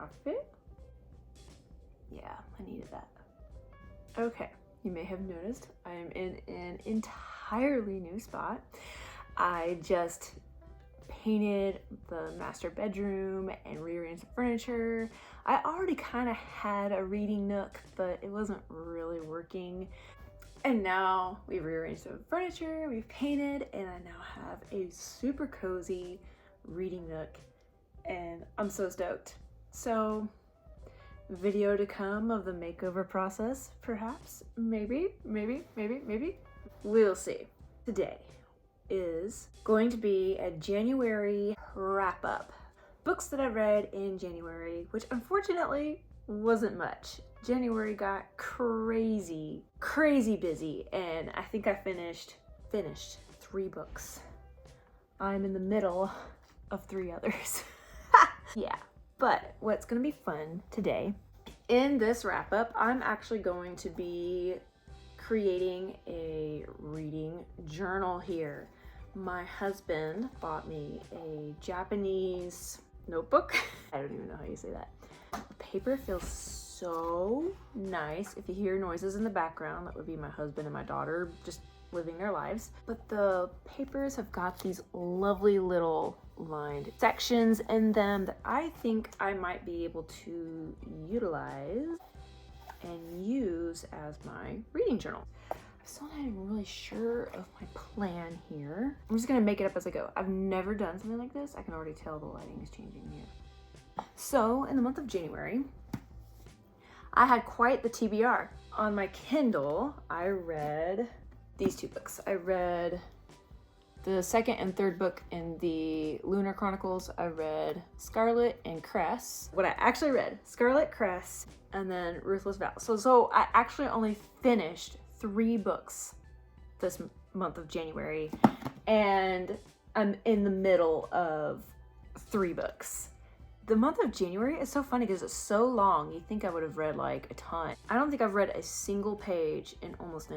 outfit. Yeah, I needed that. Okay, you may have noticed I am in an entirely new spot. I just painted the master bedroom and rearranged the furniture. I already kind of had a reading nook, but it wasn't really working. And now we've rearranged the furniture, we've painted, and I now have a super cozy reading nook, and I'm so stoked. So, video to come of the makeover process, perhaps, maybe. We'll see. Today is going to be a January wrap-up. Books that I read in January, which unfortunately wasn't much. January got crazy busy, and I think I finished 3 books. I'm in the middle of 3 others. Yeah, but what's gonna be fun today, in this wrap-up, I'm actually going to be creating a reading journal here. My husband bought me a Japanese notebook. I don't even know how you say that. The paper feels so nice. If you hear noises in the background, that would be my husband and my daughter just living their lives. But the papers have got these lovely little lined sections in them that I think I might be able to utilize and use as my reading journal. I'm still not even really sure of my plan here. I'm just gonna make it up as I go. I've never done something like this. I can already tell the lighting is changing here. So in the month of January, I had quite the TBR. On my Kindle, I read these 2 books. I read the 2nd and 3rd book in the Lunar Chronicles. I read Scarlet and Cress. What I actually read, Scarlet, Cress, and then Ruthless Vow. So I actually only finished 3 books this month of January, and I'm in the middle of 3 books. The month of January is so funny because it's so long. You'd think I would have read like a ton. I don't think I've read a single page in almost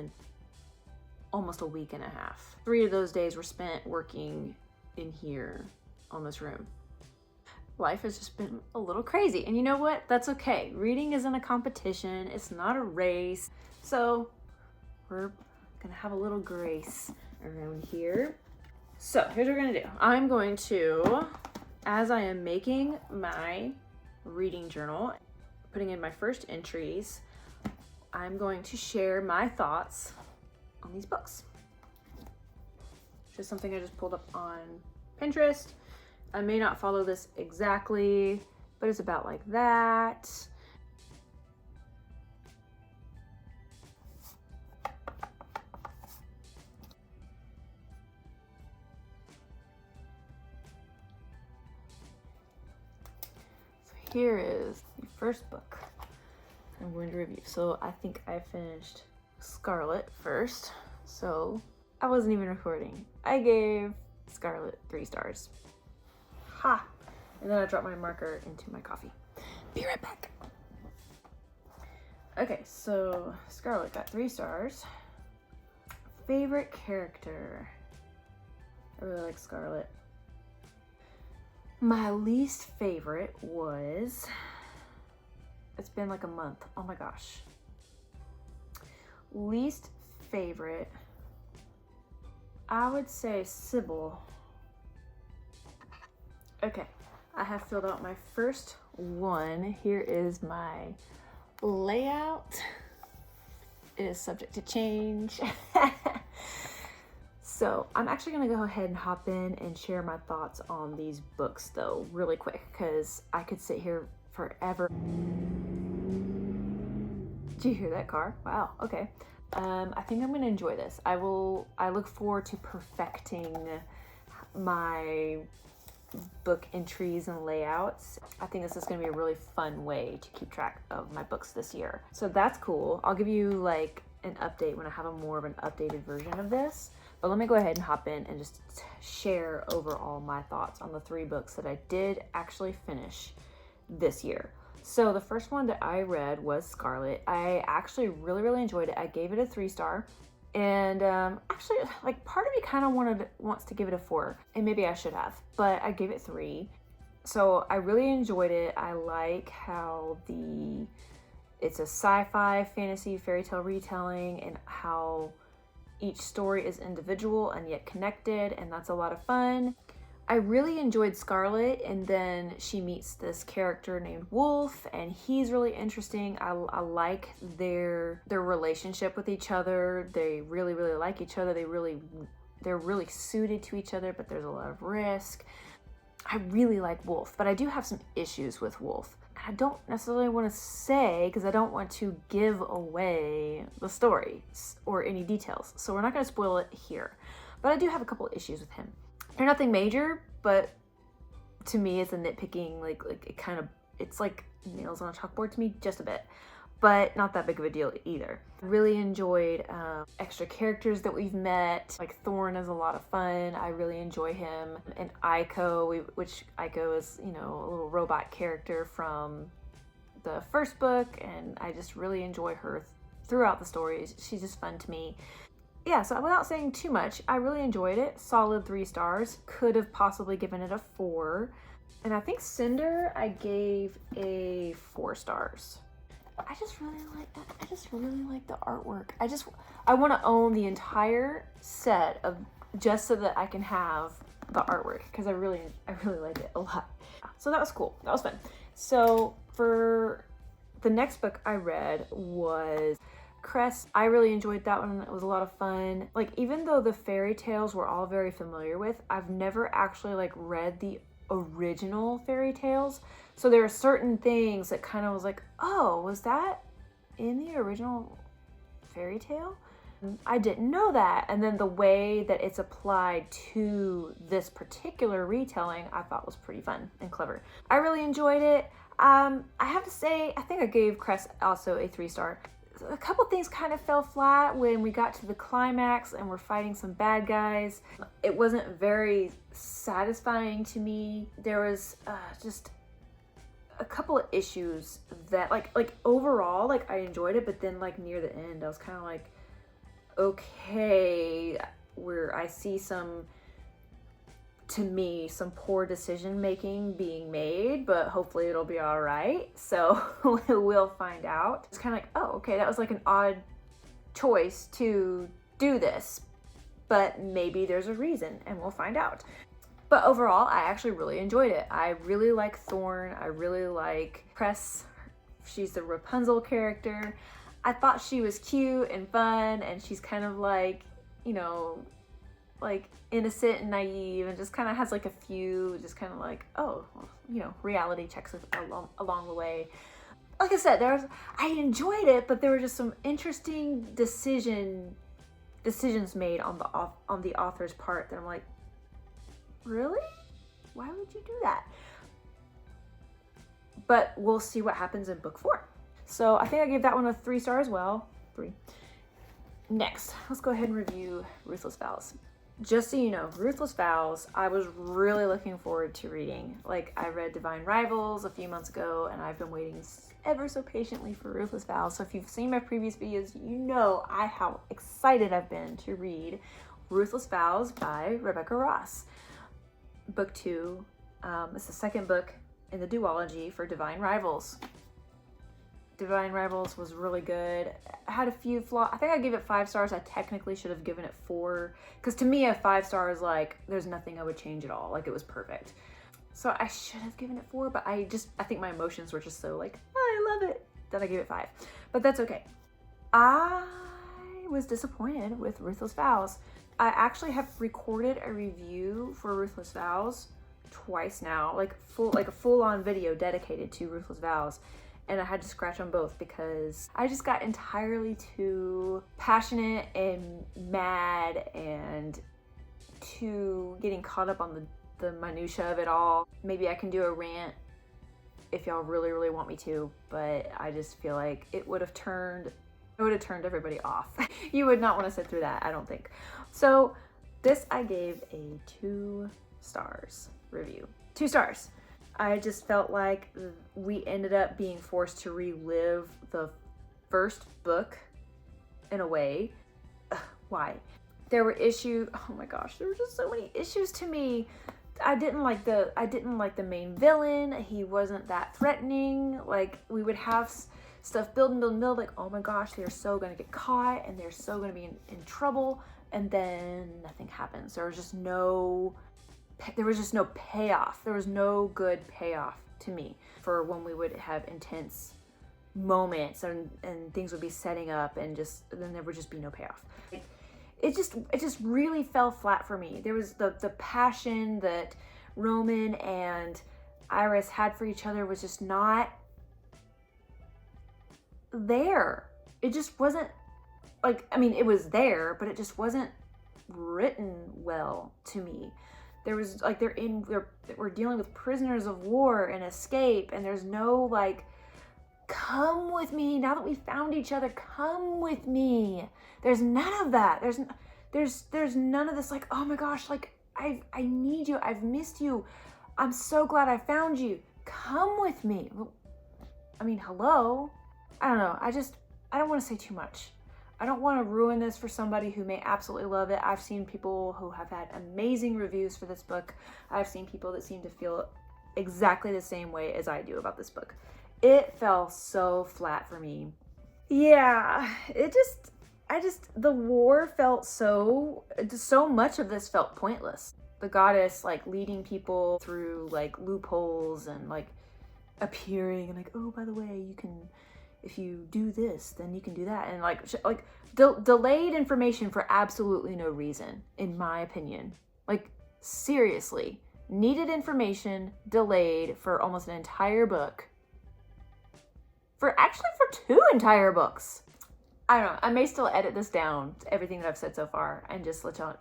a week and a half. 3 of those days were spent working in here on this room. Life has just been a little crazy, and you know what? That's okay. Reading isn't a competition. It's not a race. So we're gonna have a little grace around here. So here's what we're gonna do. I'm going to, as I am making my reading journal, putting in my first entries, I'm going to share my thoughts on these books. Just something I just pulled up on Pinterest. I may not follow this exactly, but it's about like that. Here is the first book I'm going to review. So I think I finished Scarlet first, so I wasn't even recording. I gave Scarlet 3 stars. Ha! And then I dropped my marker into my coffee. Be right back. Okay, so Scarlet got 3 stars. Favorite character. I really like Scarlet. My least favorite was, it's been like a month. Oh my gosh. Least favorite, I would say Sybil. Okay, I have filled out my first one. Here is my layout. It is subject to change. So I'm actually gonna go ahead and hop in and share my thoughts on these books though, really quick, because I could sit here forever. Did you hear that car? Wow, okay. I think I'm gonna enjoy this. I look forward to perfecting my book entries and layouts. I think this is gonna be a really fun way to keep track of my books this year. So that's cool. I'll give you like an update when I have a more of an updated version of this. But let me go ahead and hop in and just share overall my thoughts on the 3 books that I did actually finish this year. So the first one that I read was Scarlet. I actually really enjoyed it. I gave it a 3 star. And actually, like, part of me kind of wants to give it a 4. And maybe I should have. But I gave it 3. So I really enjoyed it. I like how it's a sci-fi, fantasy, fairy tale retelling, and how each story is individual and yet connected, and that's a lot of fun. I really enjoyed Scarlet, and then she meets this character named Wolf, and he's really interesting. I like their relationship with each other. They really, really like each other. They're really suited to each other, but there's a lot of risk. I really like Wolf, but I do have some issues with Wolf. I don't necessarily want to say because I don't want to give away the story or any details, so we're not going to spoil it here. But I do have a couple of issues with him. They're nothing major, but to me it's a nitpicking, like it's like nails on a chalkboard to me, just a bit, but not that big of a deal either. I really enjoyed extra characters that we've met. Like Thorn is a lot of fun. I really enjoy him. And Aiko, which Aiko is, a little robot character from the first book, and I just really enjoy her throughout the stories. She's just fun to me. Yeah, so without saying too much, I really enjoyed it. Solid 3 stars. Could have possibly given it a 4. And I think Cinder, I gave a 4 stars. I just really like that. I just really like the artwork. I want to own the entire set of just so that I can have the artwork, because I really like it a lot. So that was cool. That was fun. So for the next book I read was Cress. I really enjoyed that one. It was a lot of fun. Like, even though the fairy tales we're all very familiar with, I've never actually read the original fairy tales. So there are certain things that kind of was like, oh, was that in the original fairy tale? I didn't know that. And then the way that it's applied to this particular retelling, I thought was pretty fun and clever. I really enjoyed it. I have to say, I think I gave Cress also a 3 star. A couple things kind of fell flat when we got to the climax and we're fighting some bad guys. It wasn't very satisfying to me. There was just a couple of issues that like overall, I enjoyed it, but then near the end I was kind of like, okay, where I see some poor decision making being made, but hopefully it'll be all right. So we'll find out. It's kind of like, oh, okay, that was an odd choice to do this, but maybe there's a reason, and we'll find out. But overall, I actually really enjoyed it. I really like Thorn. I really like Cress. She's the Rapunzel character. I thought she was cute and fun, and she's kind of innocent and naive, and just kind of has a few just kind of oh, well, reality checks along the way. Like I said, I enjoyed it, but there were just some interesting decisions made on the author's part that I'm like, really? Why would you do that? But we'll see what happens in book 4. So I think I gave that one a 3 star as well. 3. Next, let's go ahead and review Ruthless Vows. Just so you know, Ruthless Vows, I was really looking forward to reading. I read Divine Rivals a few months ago, and I've been waiting ever so patiently for Ruthless Vows. So if you've seen my previous videos, you know how excited I've been to read Ruthless Vows by Rebekah Ross. Book 2, it's the second book in the duology for Divine Rivals. Divine Rivals was really good. I had a few flaws. I think I gave it 5 stars. I technically should have given it 4, because to me a 5 star is there's nothing I would change at all. It was perfect. So I should have given it 4, but I think my emotions were just so I love it, that I gave it 5. But that's okay. I was disappointed with Ruthless Vows. I actually have recorded a review for Ruthless Vows twice now, a full-on video dedicated to Ruthless Vows. And I had to scratch on both because I just got entirely too passionate and mad and too getting caught up on the minutia of it all. Maybe I can do a rant if y'all really, really want me to, but I just feel like it would have turned everybody off. You would not want to sit through that, I don't think. So this I gave a 2 stars review. 2 stars. I just felt like we ended up being forced to relive the first book in a way. Why? There were issues. Oh my gosh, there were just so many issues to me. I didn't like the main villain. He wasn't that threatening. Like, we would have stuff build and build and build, like, oh my gosh, they're so gonna get caught and they're so gonna be in trouble, and then nothing happens. There was just no payoff. There was no good payoff to me for when we would have intense moments and things would be setting up, and then there would just be no payoff. It just really fell flat for me. There was the passion that Roman and Iris had for each other was just not there. It just wasn't, like, I mean, it was there, but it just wasn't written well to me. There was, like, we're dealing with prisoners of war and escape, and there's no, like, come with me now that we found each other, come with me. There's none of that. There's none of this, like, oh my gosh, like, I need you, I've missed you, I'm so glad I found you, come with me. I mean, hello. I don't know. I don't want to say too much. I don't want to ruin this for somebody who may absolutely love it. I've seen people who have had amazing reviews for this book. I've seen people that seem to feel exactly the same way as I do about this book. It fell so flat for me. Yeah, the war felt so much of this felt pointless. The goddess, like, leading people through, like, loopholes and, like, appearing and, like, oh, by the way, you can, if you do this, then you can do that. And, like, delayed information for absolutely no reason, in my opinion. Like, seriously, needed information delayed for almost an entire book. For 2 entire books. I don't know. I may still edit this down to everything that I've said so far and just let y'all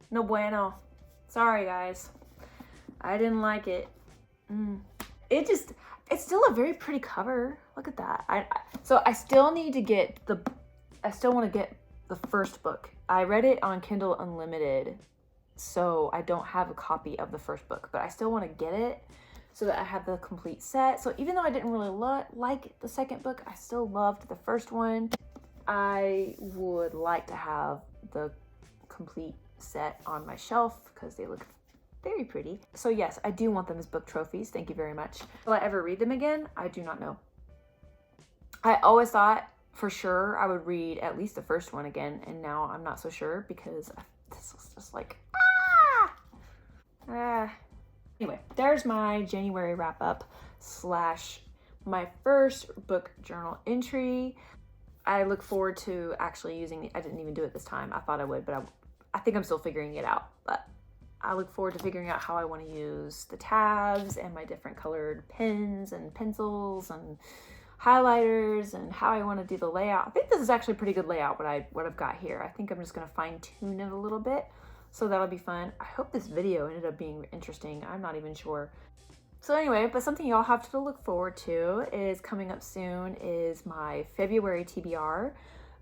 no bueno. Sorry, guys. I didn't like it. It's still a very pretty cover. Look at that. So I still want to get the first book. I read it on Kindle Unlimited, so I don't have a copy of the first book, but I still want to get it so that I have the complete set. So even though I didn't really like the second book, I still loved the first one. I would like to have the complete set on my shelf because they look very pretty. So yes, I do want them as book trophies. Thank you very much. Will I ever read them again? I do not know. I always thought for sure I would read at least the first one again, and now I'm not so sure because this was just like, Anyway, there's my January wrap-up / my first book journal entry. I look forward to actually using I didn't even do it this time. I thought I would, but I think I'm still figuring it out. But I look forward to figuring out how I want to use the tabs and my different colored pens and pencils and highlighters and how I want to do the layout. I think this is actually a pretty good layout, what I've got here. I think I'm just going to fine tune it a little bit. So that'll be fun. I hope this video ended up being interesting. I'm not even sure. So anyway, but something y'all have to look forward to is coming up soon is my February TBR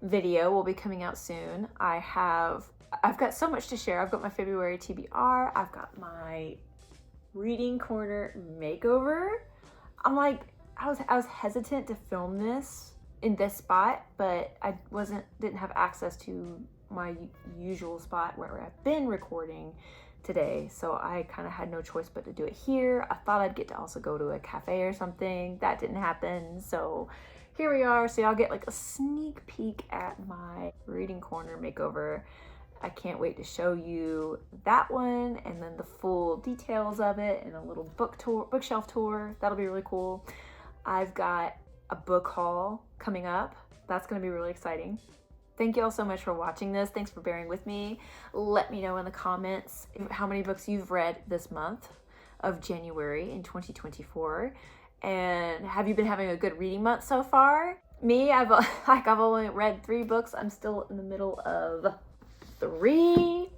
video will be coming out soon. I've got so much to share. I've got my February TBR. I've got my reading corner makeover. I'm like, I was hesitant to film this in this spot, but I didn't have access to my usual spot where I've been recording today, so I kind of had no choice but to do it here. I thought I'd get to also go to a cafe or something. That didn't happen, so here we are. So y'all get like a sneak peek at my reading corner makeover. I can't wait to show you that one and then the full details of it and a little bookshelf tour. That'll be really cool. I've got a book haul coming up. That's going to be really exciting. Thank you all so much for watching this. Thanks for bearing with me. Let me know in the comments how many books you've read this month of January in 2024. And have you been having a good reading month so far? Me, I've only read 3 books. I'm still in the middle of 3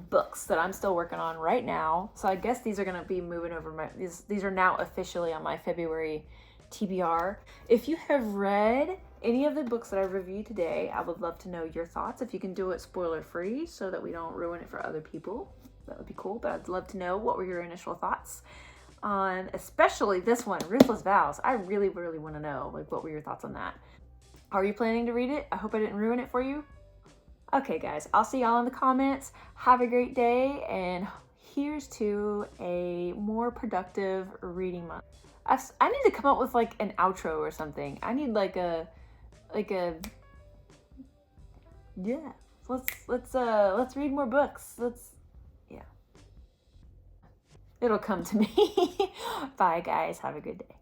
books that I'm still working on right now. So I guess these are going to be moving over these are now officially on my February TBR. If you have read any of the books that I reviewed today, I would love to know your thoughts. If you can do it spoiler free so that we don't ruin it for other people, that would be cool. But I'd love to know what were your initial thoughts on especially this one, Ruthless Vows. I really, really want to know, like, what were your thoughts on that? Are you planning to read it? I hope I didn't ruin it for you. Okay, guys, I'll see y'all in the comments. Have a great day, and here's to a more productive reading month. I need to come up with like an outro or something. I need like a yeah. Let's read more books. Yeah. It'll come to me. Bye, guys. Have a good day.